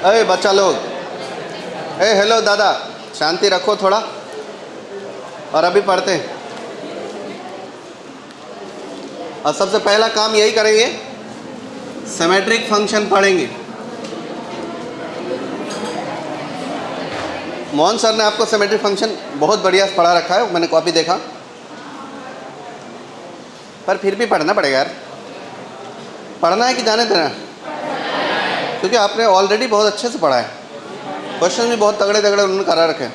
अरे बच्चा लोग, हेलो दादा, शांति रखो थोड़ा। और अभी पढ़ते हैं। और सबसे पहला काम यही करेंगे, सिमेट्रिक फंक्शन पढ़ेंगे। मोहन सर ने आपको सिमेट्रिक फंक्शन बहुत बढ़िया पढ़ा रखा है, मैंने कॉपी देखा, पर फिर भी पढ़ना पड़ेगा यार। पढ़ना है कि जाने देना? क्योंकि आपने ऑलरेडी बहुत अच्छे से पढ़ा है, क्वेश्चन भी बहुत तगड़े तगड़े उन्होंने करा रखे हैं,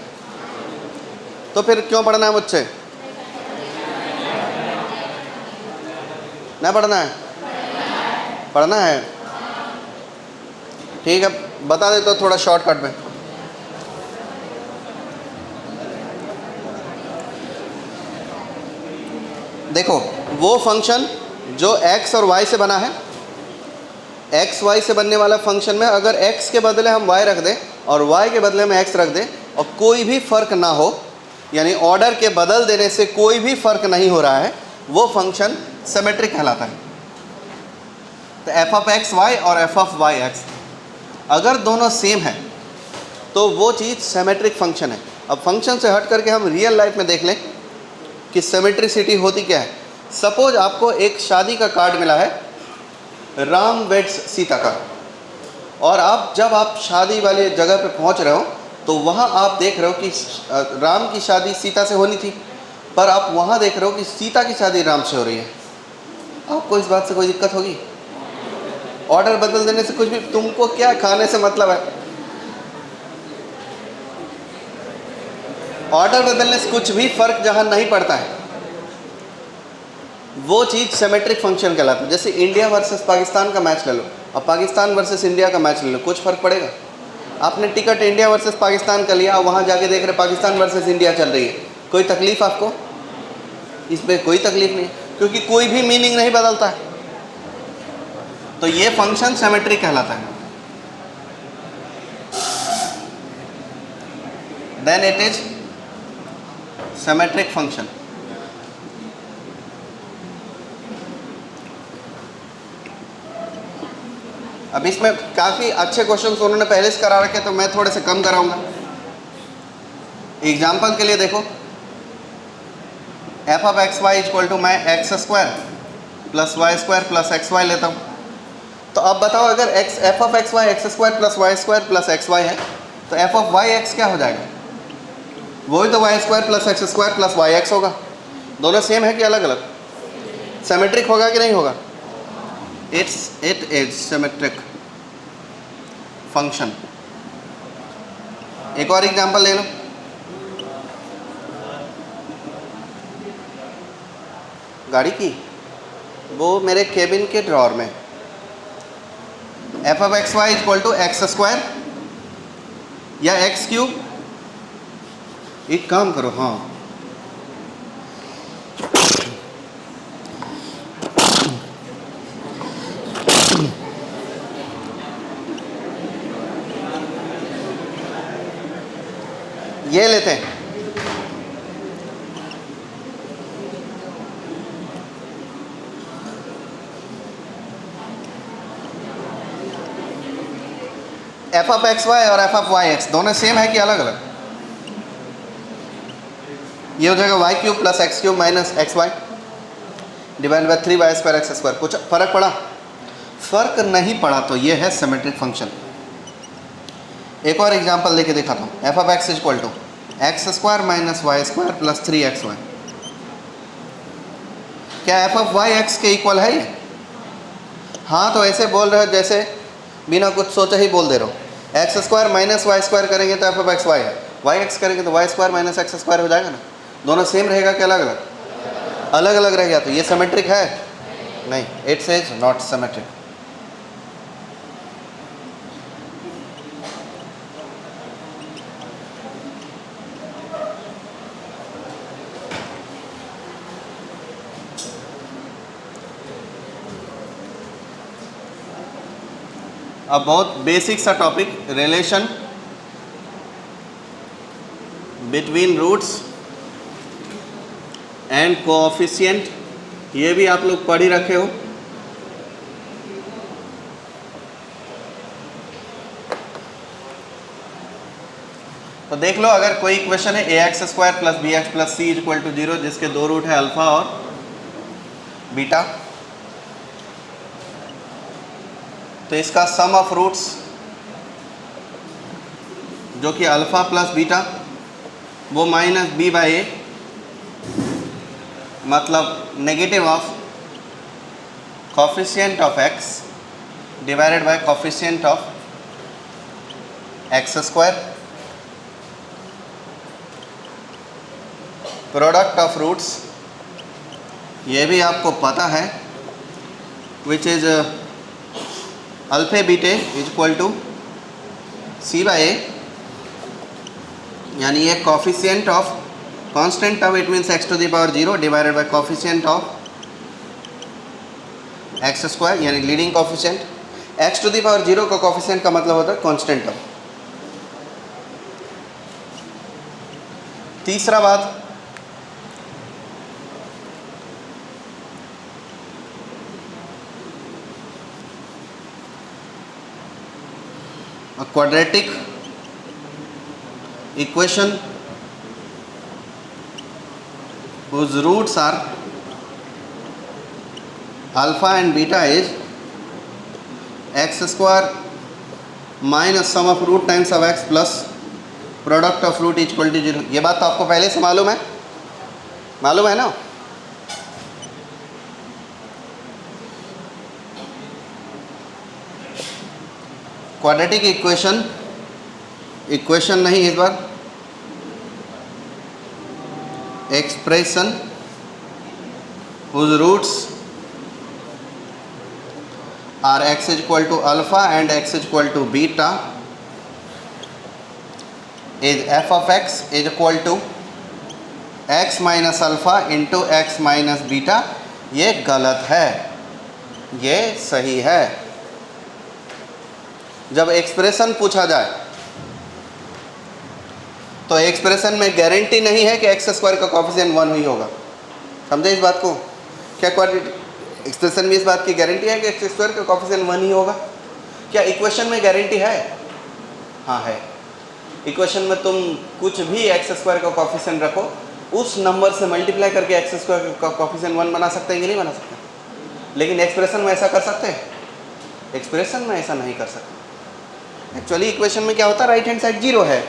तो फिर क्यों पढ़ना है मुझसे? ना पढ़ना है? पढ़ना है, ठीक है, बता दे तो थोड़ा शॉर्टकट में। देखो, वो फंक्शन जो x और y से बना है, x y से बनने वाला फंक्शन में अगर x के बदले हम y रख दें और y के बदले में x रख दें और कोई भी फर्क ना हो, यानी ऑर्डर के बदल देने से कोई भी फर्क नहीं हो रहा है, वो फंक्शन सिमेट्रिक कहलाता है। तो f ऑफ एक्स वाई और f ऑफ वाई एक्स अगर दोनों सेम है तो वो चीज़ सिमेट्रिक फंक्शन है। अब फंक्शन से हट करके हम रियल लाइफ में देख लें कि सिमेट्रिसिटी होती क्या है। सपोज आपको एक शादी का कार्ड मिला है, राम वेड्स सीता का, और जब आप शादी वाली जगह पे पहुंच रहे हो तो वहाँ आप देख रहे हो कि राम की शादी सीता से होनी थी, पर आप वहाँ देख रहे हो कि सीता की शादी राम से हो रही है। आपको इस बात से कोई दिक्कत होगी? ऑर्डर बदल देने से कुछ भी, तुमको क्या खाने से मतलब है? ऑर्डर बदलने से कुछ भी फर्क जहाँ नहीं पड़ता है, वो चीज़ सिमेट्रिक फंक्शन कहलाता है। जैसे इंडिया वर्सेस पाकिस्तान का मैच ले लो और पाकिस्तान वर्सेस इंडिया का मैच ले लो, कुछ फ़र्क पड़ेगा? आपने टिकट इंडिया वर्सेस पाकिस्तान का लिया, वहाँ जाके देख रहे पाकिस्तान वर्सेस इंडिया चल रही है, कोई तकलीफ़ आपको? इसमें कोई तकलीफ़ नहीं, क्योंकि कोई भी मीनिंग नहीं बदलता है। तो ये फंक्शन सिमेट्रिक कहलाता है। Then it is symmetric function. अब इसमें काफ़ी अच्छे क्वेश्चंस उन्होंने पहले से करा रखे, तो मैं थोड़े से कम कराऊंगा। एग्जाम्पल के लिए देखो, f of x Y equal to, मैं x square plus y square plus x y लेता हूँ। तो अब बताओ, अगर f of x y x square plus y square plus x y है, तो एफ ऑफ वाई एक्स क्या हो जाएगा? वही तो y square plus x square plus y x होगा। दोनों सेम है कि अलग अलग? सिमेट्रिक होगा कि नहीं होगा? It is symmetric function. एक और एग्जांपल ले लो, गाड़ी की, वो मेरे केबिन के ड्रॉर में। F of x Y equal to x square या एक्स क्यूब। एक काम करो, हाँ, ये लेते हैं, एफ ऑफ एक्स वाई और एफ ऑफ वाई एक्स दोनों सेम है कि अलग अलग? ये हो जाएगा y cube plus x cube minus x y divide by 3 y square x square. कुछ फर्क पड़ा? फर्क नहीं पड़ा, तो ये है सिमेट्रिक फंक्शन। एक और एग्जांपल लेके दिखाता हूँ, f of x equal to x square minus y square plus 3 x y. क्या एफ ऑफ वाई एक्स के इक्वल है ये? हाँ, तो ऐसे बोल रहे हो जैसे बिना कुछ सोचे ही बोल दे रहे हो। X square minus y square करेंगे तो एफ ऑफ एक्स वाई है, वाई एक्स करेंगे तो y square minus x square हो जाएगा ना। दोनों सेम रहेगा कि अलग अलग? अलग अलग रहेगा, तो ये सिमेट्रिक है? नहीं, इट्स इज नॉट सिमेट्रिक। अब बहुत बेसिक सा topic, relation between roots and coefficient, ये भी आप लोग पढ़ ही रखे हो। तो देख लो, अगर कोई इक्वेशन है a x square plus b x plus c is equal to 0 जिसके दो रूट है अल्फा और बीटा, तो इसका सम ऑफ रूट्स जो कि अल्फा प्लस बीटा वो माइनस बी बाई ए, मतलब negative of coefficient of x divided by coefficient of x square, product of roots ये भी आपको पता है which is alpha beta is equal to c by a, यानी ये coefficient of constant term it means x to the power 0 divided by coefficient of x square, यानी leading coefficient. X to the power 0 का coefficient का मतलब होता है constant term. तीसरा बात, a quadratic equation whose roots are alpha and beta is x square minus sum of root times of x plus product of root equal to 0। ये बात तो आपको पहले से मालूम है ना। क्वाड्रेटिक इक्वेशन नहीं, इस बार expression whose roots are x is equal to alpha and x is equal to beta is f of x is equal to x minus alpha into x minus beta। ये गलत है, ये सही है। जब expression पूछा जाए तो एक्सप्रेशन में गारंटी नहीं है कि एक्स स्क्वायर का कोफिशिएंट 1 ही होगा। समझे इस बात को? क्या क्वाड्रेटिक एक्सप्रेशन में इस बात की गारंटी है कि एक्स स्क्वायर का कोफिशिएंट 1 ही होगा? क्या इक्वेशन में गारंटी है? हाँ है। इक्वेशन में तुम कुछ भी एक्स स्क्वायर का कोफिशिएंट रखो, उस नंबर से मल्टीप्लाई करके एक्स स्क्वायर का कोफिशिएंट 1 बना सकते हैं कि नहीं बना सकते? लेकिन एक्सप्रेशन में ऐसा कर सकते हैं? एक्सप्रेशन में ऐसा नहीं कर सकते। एक्चुअली इक्वेशन में क्या होता है, राइट हैंड साइड 0 है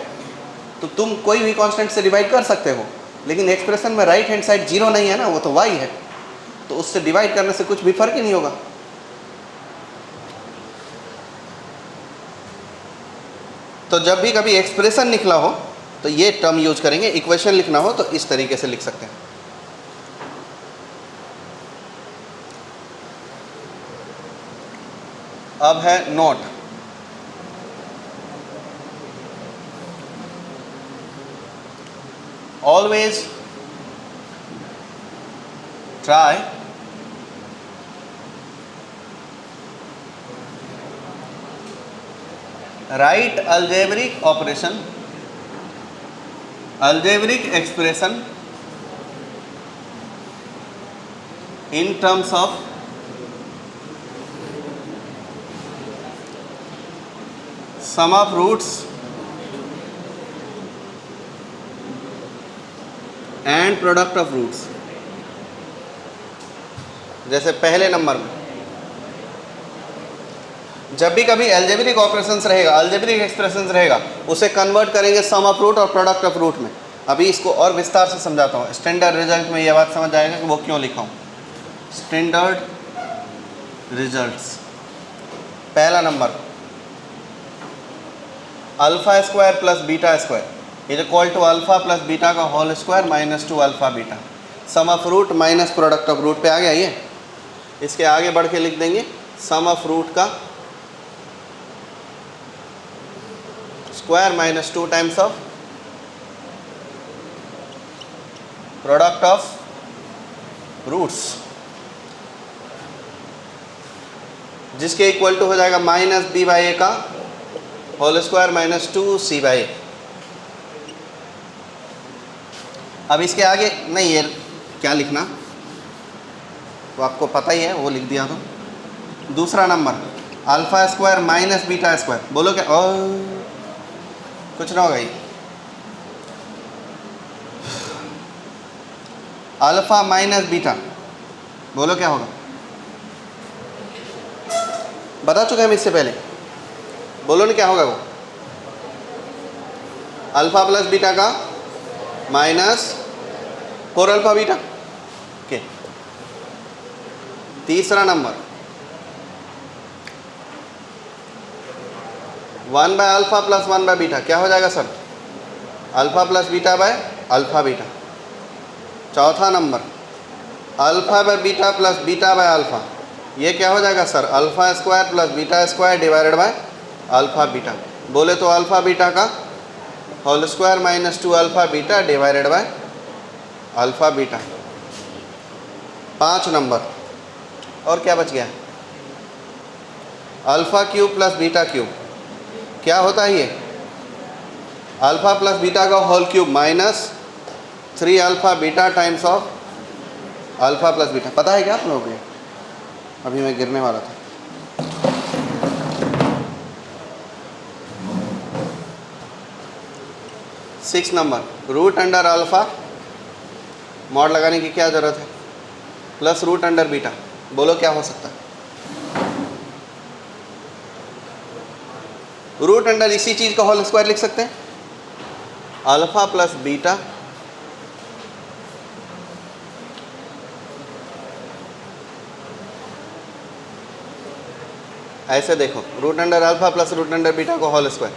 तो तुम कोई भी कांस्टेंट से डिवाइड कर सकते हो, लेकिन एक्सप्रेशन में राइट हैंड साइड 0 नहीं है ना, वो तो y है, तो उससे डिवाइड करने से कुछ भी फर्क ही नहीं होगा। तो जब भी कभी एक्सप्रेशन लिखना हो तो ये टर्म यूज करेंगे, इक्वेशन लिखना हो तो इस तरीके से लिख सकते हैं। अब है note. Always try write algebraic operation, algebraic expression in terms of sum of roots and product of roots. जैसे पहले नंबर में जब भी कभी अलजेब्रिक ऑपरेशंस रहेगा, अलजेब्रिक एक्सप्रेशंस रहेगा, उसे कन्वर्ट करेंगे सम ऑफ रूट और प्रोडक्ट ऑफ रूट में। अभी इसको और विस्तार से समझाता हूँ। स्टैंडर्ड रिजल्ट में यह बात समझ आएगा कि वो क्यों लिखा हूँ। स्टैंडर्ड रिजल्ट्स, पहला number alpha square plus beta square is equal to alpha plus beta का whole square minus 2 alpha beta. Sum of root minus product of root पे आ गया ये। इसके आगे बढ़ के लिख देंगे सम ऑफ रूट का square minus 2 times of product of roots, जिसके इक्वल टू हो जाएगा माइनस बी बाई ए का whole square minus 2 c by a. अब इसके आगे नहीं, ये क्या लिखना तो आपको पता ही है, वो लिख दिया। तो दूसरा number alpha square minus beta square, बोलो क्या कुछ ना होगा ये, अल्फ़ा माइनस बीटा, बोलो क्या होगा? बता चुके हम इससे पहले, बोलो ना क्या होगा वो? अल्फ़ा प्लस बीटा का माइनस 4 अल्फ़ा बीटा। ओके, तीसरा number 1 by alpha plus 1 by beta, क्या हो जाएगा sir? Alpha plus beta by alpha beta. चौथा number alpha by beta plus beta by alpha, ये क्या हो जाएगा sir? Alpha square plus beta square divided by alpha beta. बोले तो अल्फ़ा बीटा का whole square minus 2 alpha beta divided by alpha beta. 5 number और क्या बच गया? Alpha cube plus beta cube, क्या होता है ये? अल्फ़ा प्लस बीटा का whole cube minus 3 alpha beta times of alpha plus beta. पता है क्या आप लोगों को? अभी मैं गिरने वाला था। Six number root under alpha, mod लगाने की क्या ज़रूरत है, प्लस रूट अंडर बीटा। बोलो क्या हो सकता है? रूट अंडर इसी चीज़ का होल स्क्वायर लिख सकते हैं, अल्फ़ा प्लस बीटा ऐसे देखो, root under alpha plus root under beta को होल स्क्वायर,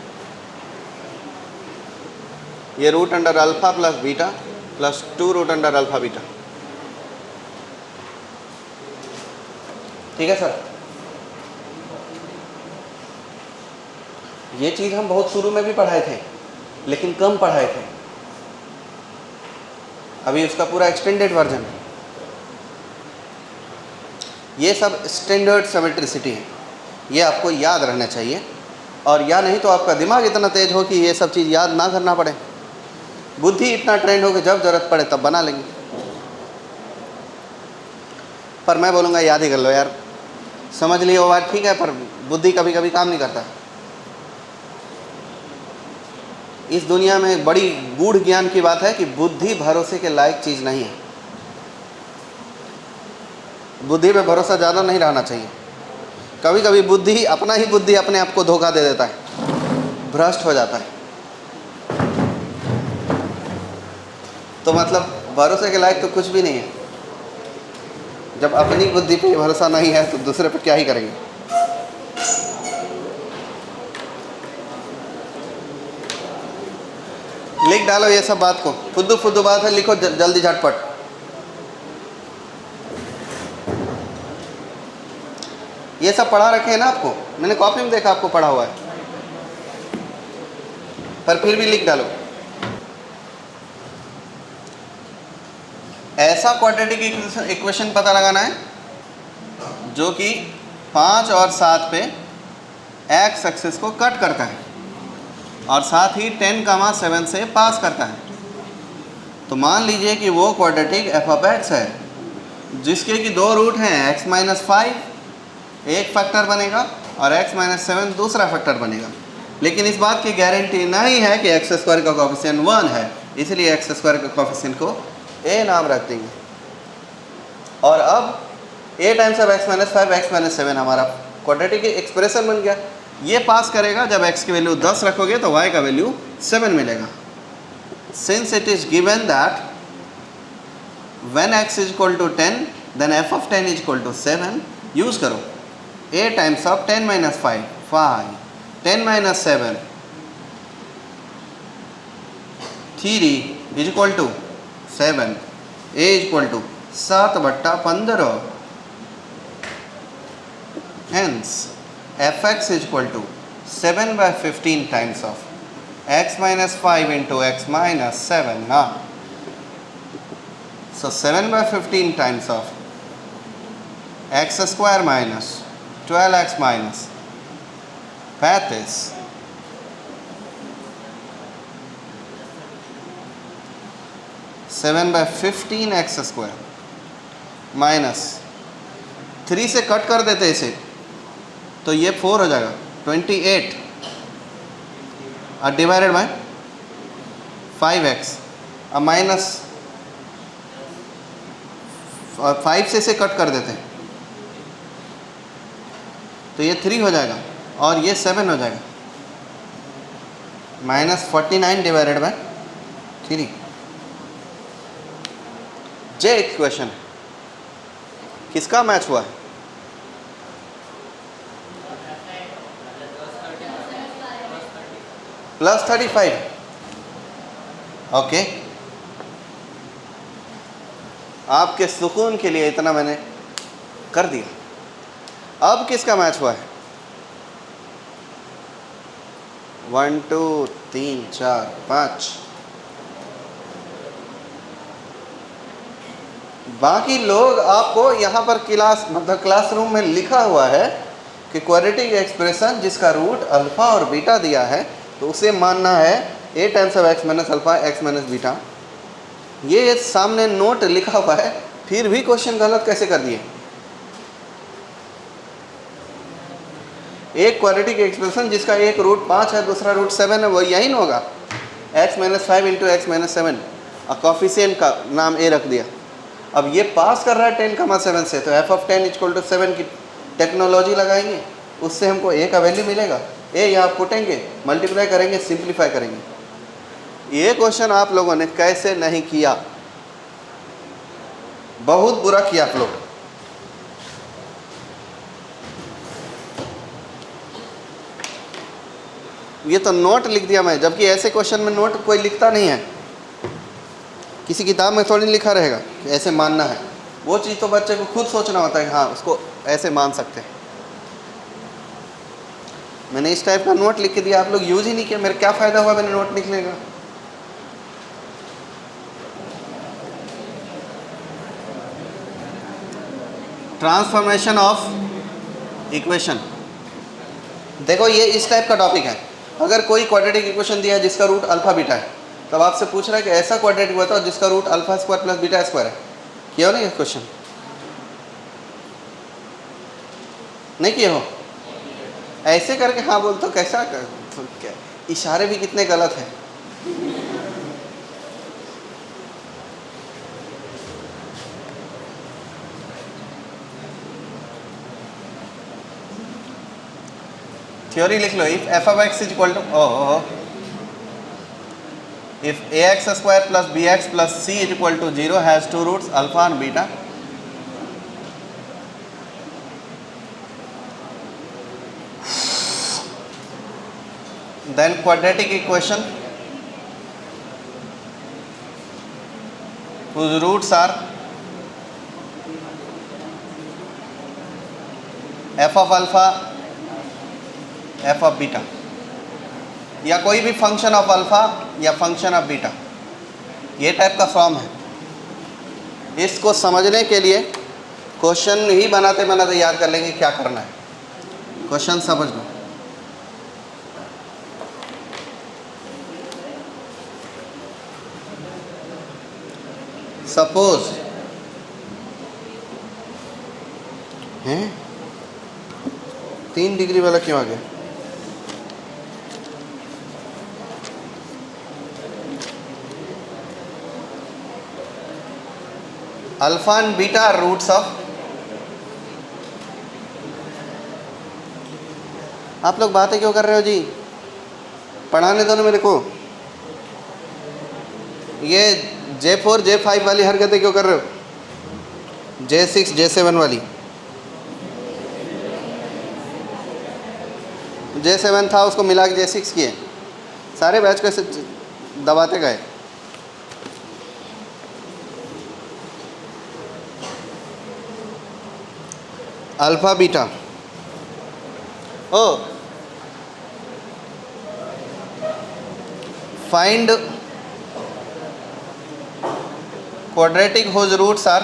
ये root under alpha plus beta plus 2 root under alpha beta. ठीक है सर? ये चीज़ हम बहुत शुरू में भी पढ़ाए थे, लेकिन कम पढ़ाए थे। अभी उसका पूरा एक्सटेंडेड वर्जन है। ये सब स्टैंडर्ड सिमेट्रिसिटी है, ये आपको याद रहना चाहिए। और या नहीं तो आपका दिमाग इतना तेज हो कि ये सब चीज़ याद ना करना पड़े, बुद्धि इतना ट्रेंड हो कि जब ज़रूरत पड़े तब बना लेंगे। पर मैं बोलूँगा याद ही कर लो यार, समझ लिए वो बात ठीक है, पर बुद्धि कभी कभी काम नहीं करता। इस दुनिया में बड़ी गूढ़ ज्ञान की बात है कि बुद्धि भरोसे के लायक चीज़ नहीं है। बुद्धि पे भरोसा ज़्यादा नहीं रहना चाहिए। कभी कभी बुद्धि अपना ही बुद्धि अपने आप को धोखा दे देता है, भ्रष्ट हो जाता है। तो मतलब भरोसे के लायक तो कुछ भी नहीं है। जब अपनी बुद्धि पे भरोसा नहीं है तो दूसरे पे क्या ही करेंगे। लिख डालो ये सब बात को, फुद्दू फुद्दू बात है, लिखो जल्दी झटपट। ये सब पढ़ा रखे हैं ना आपको, मैंने कॉपी में देखा आपको पढ़ा हुआ है, पर फिर भी लिख डालो। ऐसा क्वाड्रेटिक इक्वेशन पता लगाना है जो कि 5 और 7 पे एक्स एक्सिस को कट करता है और साथ ही 10, 7 से पास करता है। तो मान लीजिए कि वो क्वाड्रेटिक एफ ऑफ एक्स है जिसके कि 2 रूट हैं, x माइनस 5 एक फैक्टर बनेगा और x माइनस 7 दूसरा फैक्टर बनेगा। लेकिन इस बात की गारंटी नहीं है कि एक्स स्क्वायर का कोफिशिएंट 1 है, इसलिए एक्स स्क्वायर के कोफिशिएंट को a नाम रख देंगे। और अब a times of x minus 5 x minus 7 हमारा क्वाड्रेटिक एक्सप्रेशन बन गया। ये पास करेगा जब x की वैल्यू 10 रखोगे तो y का वैल्यू 7 मिलेगा। Since it is given that when x is equal to 10 then f of 10 is equal to 7, use करो a times of 10 minus 5 5, 10 minus 7 3 is equal to 7, a is equal to 7/15। Hence fx is equal to 7/15 times of x minus 5 into x minus 7 now. So 7/15 times of x square minus 12x minus path is 7/15 x square minus 3 से cut कर देते इसे तो ये 4 हो जाएगा 28 और divided by 5x। अब माइनस 5 से इसे कट कर देते हैं तो ये 3 हो जाएगा और ये 7 हो जाएगा, -49 डिवाइडेड बाय 3। जे इक्वेशन है, किसका मैच हुआ है? +35। ओके, आपके सुकून के लिए इतना मैंने कर दिया। अब किसका मैच हुआ है? 1 2 3 4 5। बाकी लोग आपको यहाँ पर क्लासरूम में लिखा हुआ है कि क्वाड्रेटिक एक्सप्रेशन जिसका रूट अल्फा और बीटा दिया है तो उसे मानना है a times of x minus alpha x minus beta. ये सामने नोट लिखा हुआ है, फिर भी क्वेश्चन गलत कैसे कर दिए? एक क्वाड्रेटिक एक्सप्रेशन जिसका एक रूट 5 है दूसरा रूट 7 है, वो यही ना होगा, x minus 5 into x minus 7 और कॉफिशिएंट का नाम a रख दिया। अब ये पास कर रहा है 10,7 से, तो f ऑफ 10 इक्वल टू 7 की टेक्नोलॉजी लगाएंगे, उससे हमको a का वैल्यू मिलेगा। a यहाँ पुटेंगे, मल्टीप्लाई करेंगे, सिंप्लीफाई करेंगे। ये क्वेश्चन आप लोगों ने कैसे नहीं किया? बहुत बुरा किया आप लोग। ये तो नोट लिख दिया मैं, जबकि ऐसे क्वेश्चन में नोट कोई लिखता नहीं है। किसी किताब में थोड़ी लिखा रहेगा कि ऐसे मानना है। वो चीज़ तो बच्चे को खुद सोचना होता है कि हाँ उसको ऐसे मान सकते हैं। मैंने इस टाइप का नोट लिख के दिया, आप लोग यूज ही नहीं किया, मेरा क्या फ़ायदा हुआ मैंने नोट लिखने का? ट्रांसफॉर्मेशन ऑफ इक्वेशन, देखो ये इस टाइप का टॉपिक है। अगर कोई क्वाड्रेटिक इक्वेशन दिया है जिसका रूट अल्फा बीटा है, तब आपसे पूछ रहा है कि ऐसा क्वाड्रेटिक बताओ जिसका root alpha square plus beta square है। किया हो ना ये क्वेश्चन? नहीं किए हो? ऐसे करके हाँ बोल तो कैसा कर, तो क्या इशारे भी कितने गलत हैं। थ्योरी लिख लो। If f of x is equal to if ax square plus bx plus c is equal to 0 has two roots alpha and beta, then quadratic equation whose roots are f of alpha f of beta या कोई भी function of alpha या function of beta, ये type का form है। इसको समझने के लिए क्वेश्चन ही बनाते बनाते याद कर लेंगे क्या करना है। क्वेश्चन समझ लो। सपोज हैं 3 डिग्री वाला क्यों आ गया? Alpha and beta are roots of, आप लोग बातें क्यों कर रहे हो जी? पढ़ाने दो ना मेरे को। ये J4 J5 वाली हरकतें क्यों कर रहे हो? J6 J7 वाली। J7 था उसको मिला के J6 किए, सारे बैच कैसे दबाते गए। Alpha beta, oh find quadratic whose roots are,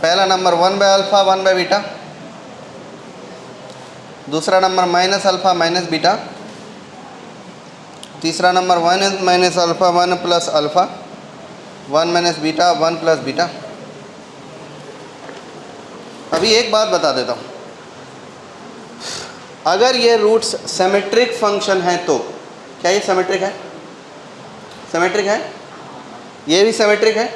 पहला number 1 by alpha 1 by beta, दूसरा number minus alpha minus beta, तीसरा number 1 minus alpha 1 plus alpha 1 minus beta 1 plus beta. अभी एक बात बता देता हूँ, अगर ये रूट्स सिमेट्रिक फंक्शन है तो क्या ये सिमेट्रिक है? सिमेट्रिक है? ये भी सिमेट्रिक है।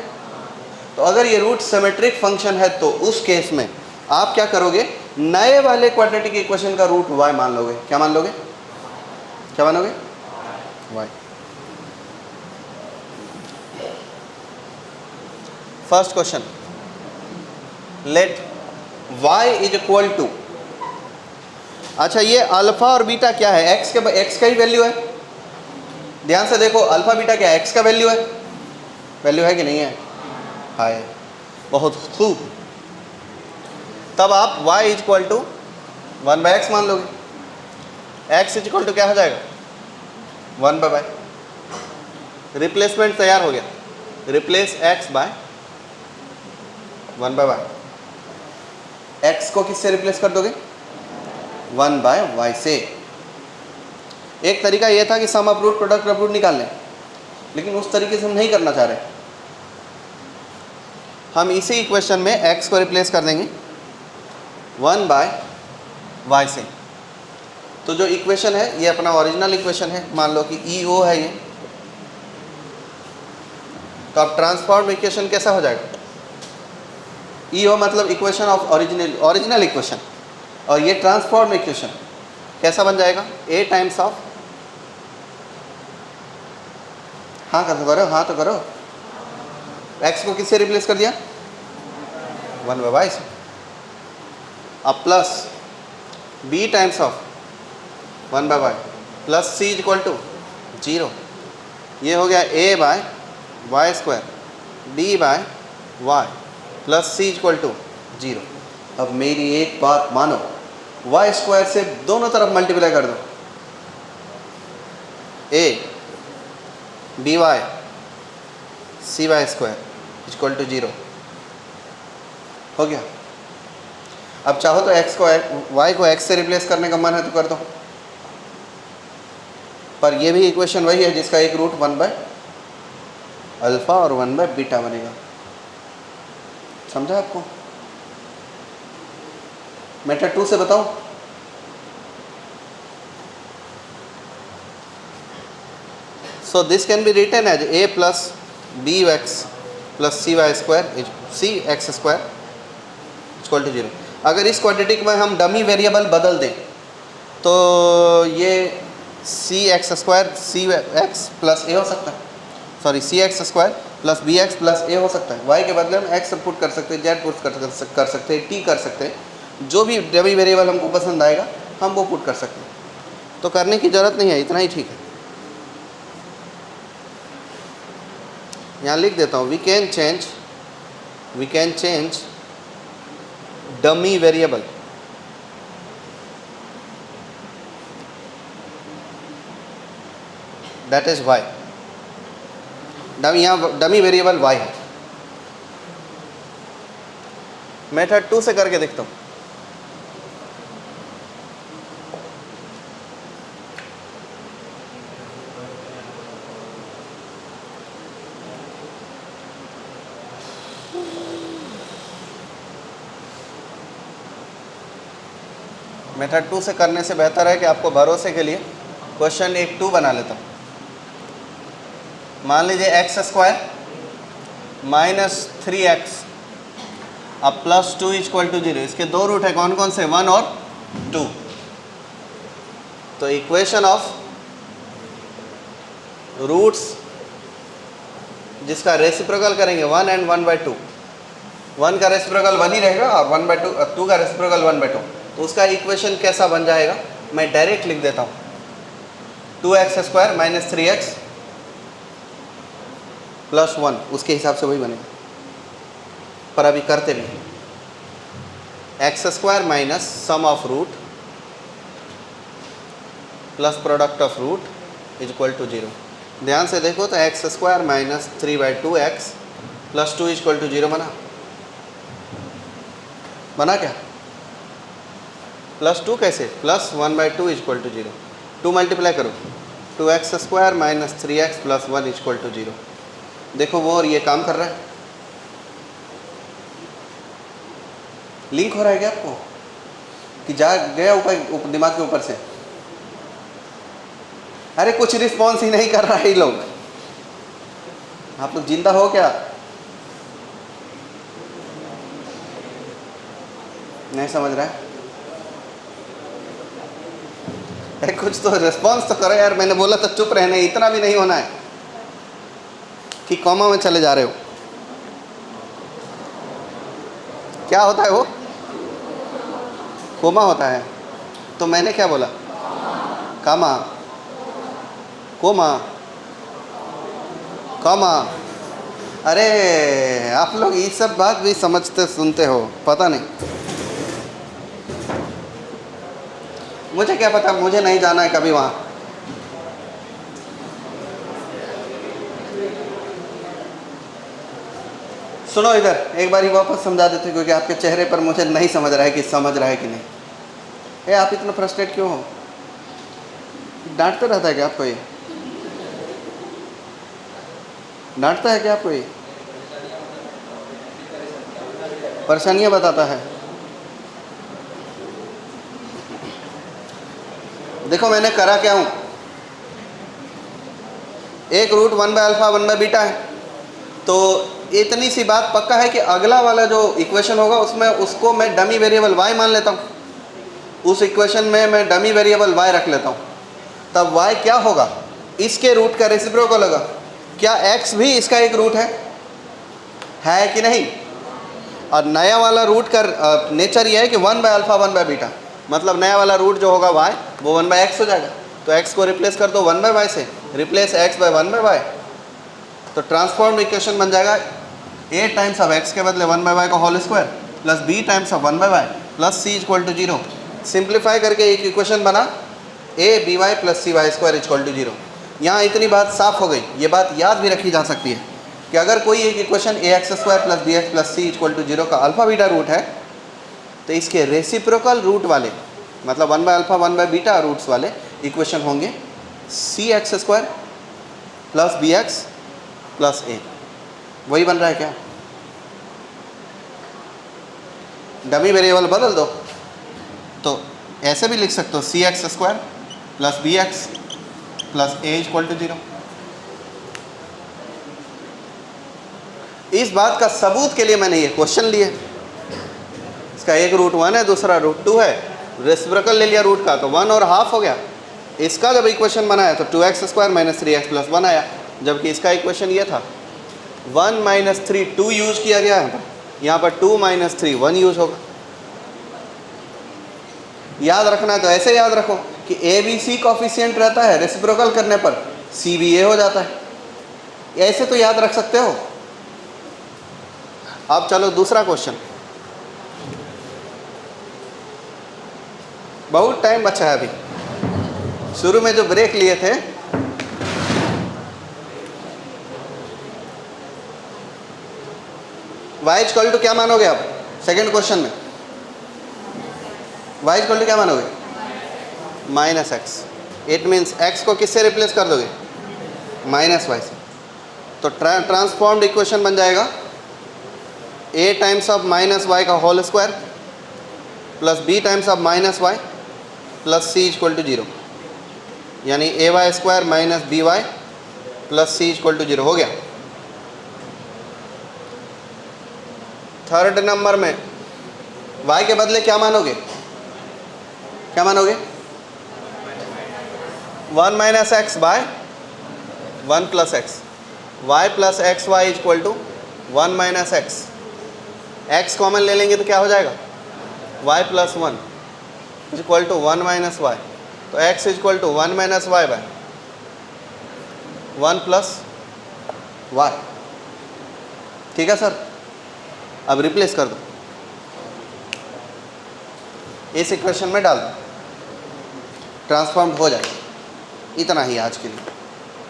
तो अगर ये रूट सिमेट्रिक फंक्शन है तो उस केस में आप क्या करोगे, नए वाले क्वाड्रेटिक इक्वेशन का रूट y मान लोगे। क्या मान लोगे? क्या मानोगे? y। First question, let y is equal to, अच्छा ये अल्फा और बीटा क्या है? x का ही वैल्यू है। ध्यान से देखो, अल्फा बीटा क्या है? x का वैल्यू है। वैल्यू है कि नहीं है? है। बहुत खूब। तब आप y is equal to 1/x मान लोगे। x इज इक्वल टू क्या हो जाएगा? 1/y। रिप्लेसमेंट तैयार हो गया। Replace x bye 1/y। x को किससे रिप्लेस कर दोगे? 1/y से। एक तरीका यह था कि sum of root product of root निकाल लें, लेकिन उस तरीके से हम नहीं करना चाह रहे। हम इसी इक्वेशन में x को रिप्लेस कर देंगे 1/y से। तो जो इक्वेशन है ये अपना ओरिजिनल इक्वेशन है, मान लो कि EO है ये। तो अब ट्रांसफॉर्म इक्वेशन कैसा हो जाएगा? EO मतलब इक्वेशन ऑफ ओरिजिनल इक्वेशन, और ये ट्रांसफॉर्म इक्वेशन कैसा बन जाएगा? A टाइम्स ऑफ, हाँ कर करो, हाँ तो करो। x को किससे रिप्लेस कर दिया? 1/y से। अब plus b times of 1/y plus c is equal to 0। ये हो गया a/y² b/y plus c is equal to 0। अब मेरी एक बात मानो, y² से दोनों तरफ मल्टीप्लाई कर दो। a by cy² equal to 0 हो गया। अब चाहो तो x को y को x से रिप्लेस करने का मन है तो कर दो, पर ये भी इक्वेशन वही है जिसका एक रूट 1/अल्फा और 1/बीटा बनेगा। समझा आपको? मेथड 2 से बताओ। So this can be written as a plus bx plus cy² cx² equal to 0। अगर इस क्वाड्रेटिक में हम डमी वेरिएबल बदल दें तो ये cx² cx प्लस a हो सकता है, sorry cx² plus bx plus a हो सकता है। y के बदले में x पुट कर सकते हैं, z पुट कर सकते हैं, t कर सकते हैं। जो भी डमी वेरिएबल हमको पसंद आएगा हम वो पुट कर सकते हैं। तो करने की ज़रूरत नहीं है, इतना ही ठीक है। यहाँ लिख देता हूँ, we can change dummy variable that is y। यहाँ डमी वेरिएबल y है। मेथड 2 से करके देखता हूँ। मेथड 2 से करने से बेहतर है कि आपको भरोसे के लिए क्वेश्चन 2 बना लेता हूँ। मान लीजिए x² माइनस 3x अब प्लस 2 इक्वल टू 0। इसके दो रूट है, कौन कौन से? 1 और 2। तो इक्वेशन ऑफ रूट्स जिसका रेसिप्रोकल करेंगे 1 एंड 1/2। 1 का रेसिप्रोकल 1 ही रहेगा और 2 का रेसिप्रोकल 1/2। तो उसका इक्वेशन कैसा बन जाएगा? मैं डायरेक्ट लिख देता हूँ, 2x² माइनस 3x प्लस 1, उसके हिसाब से वही बनेगा। पर अभी करते नहीं। x² minus sum of root plus product of root is equal to 0। ध्यान से देखो तो x² minus 3/2x plus 2 equal to 0 बना क्या? प्लस 2 कैसे? Plus 1/2 equal to 0। 2 मल्टीप्लाई करो, 2x² minus 3x plus 1 equal to 0। देखो वो और ये काम कर रहा है। लिंक हो रहा है क्या आपको कि जा गया ऊपर दिमाग के ऊपर से? अरे कुछ रिस्पॉन्स ही नहीं कर रहा है ये लोग। आप लोग जिंदा हो क्या? नहीं समझ रहा है? कुछ तो रिस्पॉन्स तो करो यार। मैंने बोला तो चुप रहना, इतना भी नहीं होना है कि कॉमा में चले जा रहे हो। क्या होता है वो? कोमा होता है। तो मैंने क्या बोला? कामा, कोमा, कॉमा। अरे आप लोग ये सब बात भी समझते सुनते हो, पता नहीं। मुझे क्या पता, मुझे नहीं जाना है कभी वहाँ। सुनो इधर, एक बार ही वापस समझा देते, क्योंकि आपके चेहरे पर मुझे नहीं समझ रहा है कि समझ रहा है कि नहीं। आप इतना फ्रस्ट्रेट क्यों हो? डांटते रहता है क्या आपको ये? डांटता है क्या आपको ये? परेशानियां बताता है? देखो मैंने करा क्या हूँ, एक रूट 1/α 1/β है, तो इतनी सी बात पक्का है कि अगला वाला जो इक्वेशन होगा उसमें उसको मैं डमी वेरिएबल y मान लेता हूँ। उस इक्वेशन में मैं डमी वेरिएबल y रख लेता हूँ। तब y क्या होगा? इसके रूट का रेसिप्रोकल होगा। क्या x भी इसका एक रूट है कि नहीं? और नया वाला रूट का नेचर ये है कि 1/α 1/β, मतलब नया वाला रूट जो होगा y वो 1/x हो जाएगा। तो x को रिप्लेस कर दो 1/y से, रिप्लेस x बाय 1/y, तो ट्रांसफॉर्म इक्वेशन बन जाएगा a टाइम्स ऑफ x के बदले 1/y का whole square plus b times of 1/y plus c equal to 0। Simplify करके एक इक्वेशन बना a by plus cy square equal to 0। यहाँ इतनी बात साफ हो गई। ये बात याद भी रखी जा सकती है कि अगर कोई एक equation ax² plus bx plus c equal to 0 का अल्फा बीटा रूट है, तो इसके रेसिप्रोकल रूट वाले, मतलब 1/α 1/β रूट्स वाले इक्वेशन होंगे cx² plus bx plus a। वही बन रहा है क्या? डमी वेरिएबल बदल दो, तो ऐसे भी लिख सकते हो cx² plus bx plus a equal to 0। इस बात का सबूत के लिए मैंने ये क्वेश्चन लिए। इसका एक रूट 1 है, दूसरा रूट 2 है, रेसिप्रोकल ले लिया रूट का, तो 1 और हाफ हो गया। इसका जब इक्वेशन बनाया तो 2x² माइनस 3x प्लस 1 आया, जबकि इसका इक्वेशन ये था 1 माइनस 3 2 यूज किया गया है, यहाँ पर 2 माइनस 3 1 यूज होगा। याद रखना तो ऐसे याद रखो कि a b c कॉफिशिएंट रहता है, रेसिप्रोकल करने पर c भी a हो जाता है। ऐसे तो याद रख सकते हो। अब चलो दूसरा क्वेश्चन। बहुत टाइम बचा है अभी, शुरू में जो ब्रेक लिए थे y इक्वल टू क्या मानोगे आप? सेकंड क्वेश्चन में y इक्वल टू क्या मानोगे? Minus x. It means x को किससे रिप्लेस कर दोगे? माइनस y से। तो ट्रांसफॉर्म्ड इक्वेशन बन जाएगा a times of minus y का whole square plus b times of minus y plus c equal to 0, यानी ay² minus by plus c equal to 0 हो गया। थर्ड नंबर में y के बदले क्या मानोगे? क्या मानोगे? 1 minus X by 1 plus x, Y plus x Y equal to 1 minus X. X common ले लेंगे तो क्या हो जाएगा? y plus 1 equal to 1 minus Y, तो x equal to 1 minus Y by 1 plus Y. ठीक है सर, अब रिप्लेस कर दो, इस इक्वेशन में डाल दो, ट्रांसफॉर्म हो जाएगा। इतना ही आज के लिए।